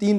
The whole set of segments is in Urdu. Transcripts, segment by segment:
3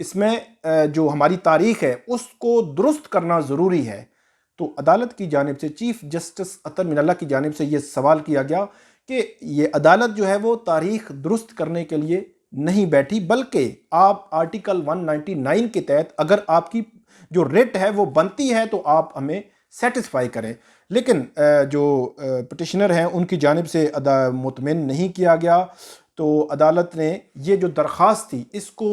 اس میں جو ہماری تاریخ ہے اس کو درست کرنا ضروری ہے۔ تو عدالت کی جانب سے، چیف جسٹس عطر من اللہ کی جانب سے یہ سوال کیا گیا کہ یہ عدالت جو ہے وہ تاریخ درست کرنے کے لیے نہیں بیٹھی، بلکہ آپ آرٹیکل 199 کے تحت اگر آپ کی جو ریٹ ہے وہ بنتی ہے تو آپ ہمیں سیٹسفائی کریں۔ لیکن جو پٹیشنر ہیں ان کی جانب سے مطمئن نہیں کیا گیا، تو عدالت نے یہ جو درخواست تھی اس کو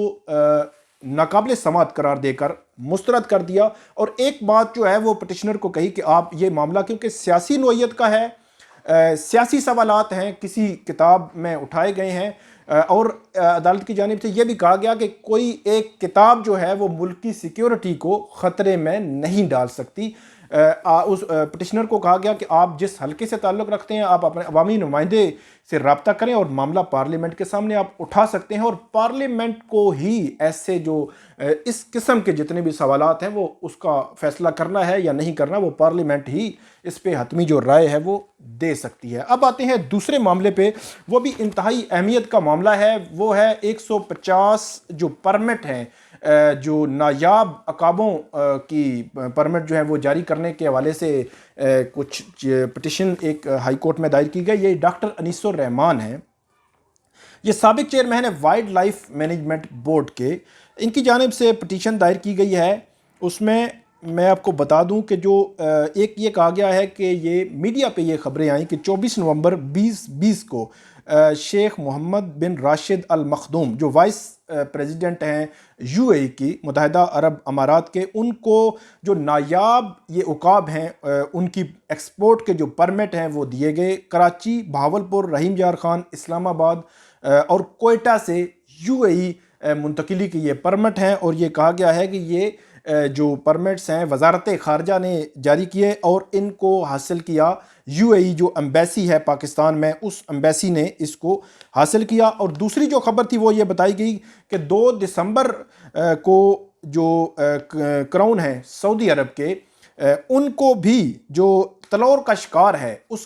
ناقابل سماعت قرار دے کر مسترد کر دیا۔ اور ایک بات جو ہے وہ پٹیشنر کو کہی کہ آپ یہ معاملہ کیونکہ سیاسی نوعیت کا ہے، سیاسی سوالات ہیں، کسی کتاب میں اٹھائے گئے ہیں، اور عدالت کی جانب سے یہ بھی کہا گیا کہ کوئی ایک کتاب جو ہے وہ ملک کی سیکیورٹی کو خطرے میں نہیں ڈال سکتی۔ اس پٹیشنر کو کہا گیا کہ آپ جس حلقے سے تعلق رکھتے ہیں آپ اپنے عوامی نمائندے سے رابطہ کریں اور معاملہ پارلیمنٹ کے سامنے آپ اٹھا سکتے ہیں، اور پارلیمنٹ کو ہی ایسے جو اس قسم کے جتنے بھی سوالات ہیں وہ اس کا فیصلہ کرنا ہے یا نہیں کرنا، وہ پارلیمنٹ ہی اس پہ حتمی جو رائے ہے وہ دے سکتی ہے۔ اب آتے ہیں دوسرے معاملے پہ، وہ بھی انتہائی اہمیت کا معاملہ ہے، وہ ہے 150 جو پرمٹ ہیں، جو نایاب عقابوں کی پرمٹ جو ہے وہ جاری کرنے کے حوالے سے کچھ پٹیشن ایک ہائی کورٹ میں دائر کی گئی۔ یہ ڈاکٹر انیس الرحمان ہیں، یہ سابق چیئرمین ہے وائلڈ لائف مینجمنٹ بورڈ کے، ان کی جانب سے پٹیشن دائر کی گئی ہے۔ اس میں آپ کو بتا دوں کہ جو ایک یہ کہا گیا ہے کہ یہ میڈیا پہ یہ خبریں آئیں کہ 24 نومبر 2020 کو شیخ محمد بن راشد المخدوم جو وائس پریزیڈنٹ ہیں یو اے ای کی، متحدہ عرب امارات کے، ان کو جو نایاب یہ عقاب ہیں ان کی ایکسپورٹ کے جو پرمٹ ہیں وہ دیے گئے۔ کراچی، بہاولپور، رحیم یار خان، اسلام آباد اور کوئٹہ سے یو اے ای منتقلی کے یہ پرمٹ ہیں، اور یہ کہا گیا ہے کہ یہ جو پرمٹس ہیں وزارت خارجہ نے جاری کیے اور ان کو حاصل کیا یو اے ای جو امبیسی ہے پاکستان میں، اس امبیسی نے اس کو حاصل کیا۔ اور دوسری جو خبر تھی وہ یہ بتائی گئی کہ 2 دسمبر کو جو کراؤن ہے سعودی عرب کے، ان کو بھی جو تلور کا شکار ہے اس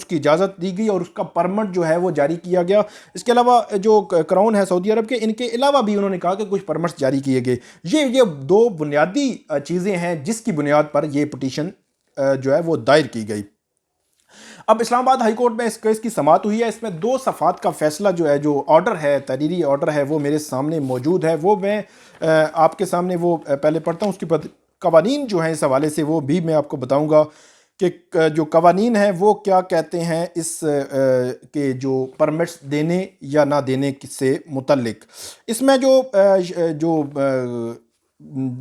کی اجازت دی گئی اور اس کا پرمٹ جو ہے وہ جاری کیا گیا۔ اس کے علاوہ جو کراؤن ہے سعودی عرب کے، ان کے علاوہ بھی انہوں نے کہا کہ کچھ پرمٹس جاری کیے گئے۔ یہ 2 بنیادی چیزیں ہیں جس کی بنیاد پر یہ پٹیشن جو ہے وہ دائر کی گئی۔ اب اسلام آباد ہائی کورٹ میں اس کیس کی سماعت ہوئی ہے، اس میں 2 صفحات کا فیصلہ جو ہے، جو آرڈر ہے، تحریری آرڈر ہے، وہ میرے سامنے موجود ہے، وہ میں آپ کے سامنے وہ پہلے پڑھتا ہوں۔ اس کے بعد قوانین جو ہیں اس حوالے سے وہ بھی میں آپ کو بتاؤں گا کہ جو قوانین ہیں وہ کیا کہتے ہیں اس کے جو پرمٹس دینے یا نہ دینے سے متعلق۔ اس میں جو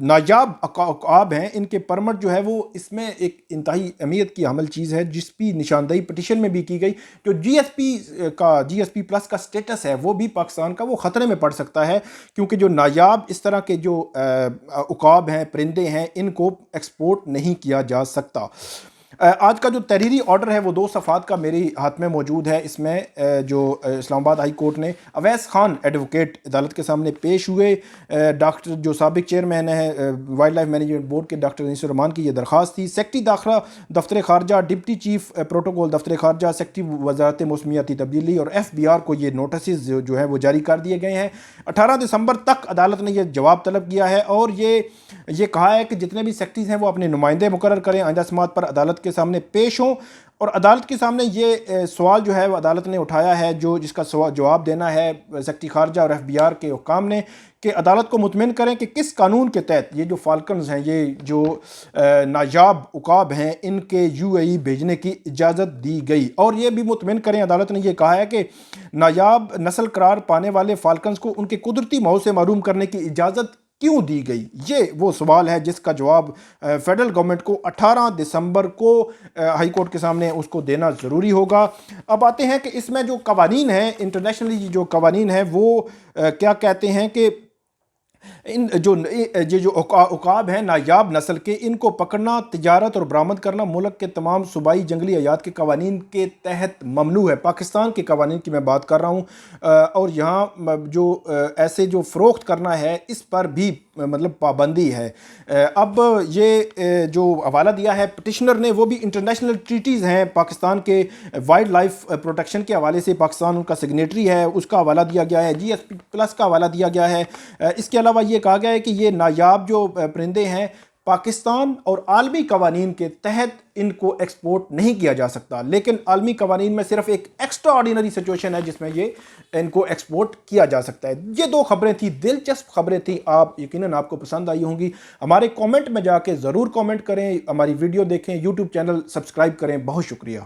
نایاب عقاب ہیں ان کے پرمٹ جو ہے وہ اس میں ایک انتہائی اہمیت کی حامل چیز ہے جس کی نشاندہی پٹیشن میں بھی کی گئی۔ جو جی ایس پی پلس کا سٹیٹس ہے وہ بھی پاکستان کا وہ خطرے میں پڑ سکتا ہے، کیونکہ جو نایاب اس طرح کے جو عقاب ہیں، پرندے ہیں، ان کو ایکسپورٹ نہیں کیا جا سکتا۔ آج کا جو تحریری آرڈر ہے وہ 2 صفحات کا میرے ہاتھ میں موجود ہے۔ اس میں جو اسلام آباد ہائی کورٹ نے اویس خان ایڈوکیٹ عدالت کے سامنے پیش ہوئے، ڈاکٹر جو سابق چیئرمین ہے وائلڈ لائف مینجمنٹ بورڈ کے، ڈاکٹر انیس الرحمان کی یہ درخواست تھی۔ سیکرٹری داخلہ دفتر خارجہ، ڈپٹی چیف پروٹوکول دفتر خارجہ، سیکرٹری وزارت موسمیاتی تبدیلی اور ایف بی آر کو یہ نوٹسز جو ہیں وہ جاری کر دیے گئے ہیں۔ 18 دسمبر تک عدالت نے یہ جواب طلب کیا ہے اور یہ کہا ہے کہ جتنے بھی سیکرٹریز ہیں وہ اپنے نمائندے مقرر کریں، آئندہ سماعت پر عدالت کے سامنے پیش ہوں۔ اور عدالت کے سامنے یہ سوال جو ہے وہ عدالت نے اٹھایا ہے، جس کا جواب دینا ہے سیکرٹری خارجہ اور ایف بی آر کے حکام نے، کہ عدالت کو مطمئن کریں کہ کس قانون کے تحت یہ جو فالکنز ہیں، یہ جو نایاب عقاب ہیں، ان کے یو اے ای بھیجنے کی اجازت دی گئی۔ اور یہ بھی مطمئن کریں، عدالت نے یہ کہا ہے کہ نایاب نسل قرار پانے والے فالکنز کو ان کے قدرتی ماحول سے محروم کرنے کی اجازت کیوں دی گئی۔ یہ وہ سوال ہے جس کا جواب فیڈرل گورنمنٹ کو 18 دسمبر کو ہائی کورٹ کے سامنے اس کو دینا ضروری ہوگا۔ اب آتے ہیں کہ اس میں جو قوانین ہیں، انٹرنیشنلی جو قوانین ہیں وہ کیا کہتے ہیں کہ جو عقاب ہیں نایاب نسل کے، ان کو پکڑنا، تجارت اور برآمد کرنا ملک کے تمام صوبائی جنگلی حیات کے قوانین کے تحت ممنوع ہے۔ پاکستان کے قوانین کی میں بات کر رہا ہوں، اور یہاں جو ایسے جو فروخت کرنا ہے اس پر بھی مطلب پابندی ہے۔ اب یہ جو حوالہ دیا ہے پٹیشنر نے وہ بھی انٹرنیشنل ٹریٹیز ہیں پاکستان کے، وائلڈ لائف پروٹیکشن کے حوالے سے پاکستان ان کا سگنیٹری ہے، اس کا حوالہ دیا گیا ہے، جی ایس پی پلس کا حوالہ دیا گیا ہے۔ اس کے علاوہ علاوہ یہ کہا گیا ہے کہ یہ نایاب جو پرندے ہیں پاکستان اور عالمی قوانین کے تحت ان کو ایکسپورٹ نہیں کیا جا سکتا، لیکن عالمی قوانین میں صرف ایک ایکسٹرا آرڈینری سچویشن ہے جس میں یہ ان کو ایکسپورٹ کیا جا سکتا ہے۔ یہ دو خبریں تھیں، دلچسپ خبریں تھیں، آپ یقیناً آپ کو پسند آئی ہوں گی۔ ہمارے کامنٹ میں جا کے ضرور کامنٹ کریں، ہماری ویڈیو دیکھیں، یوٹیوب چینل سبسکرائب کریں۔ بہت شکریہ۔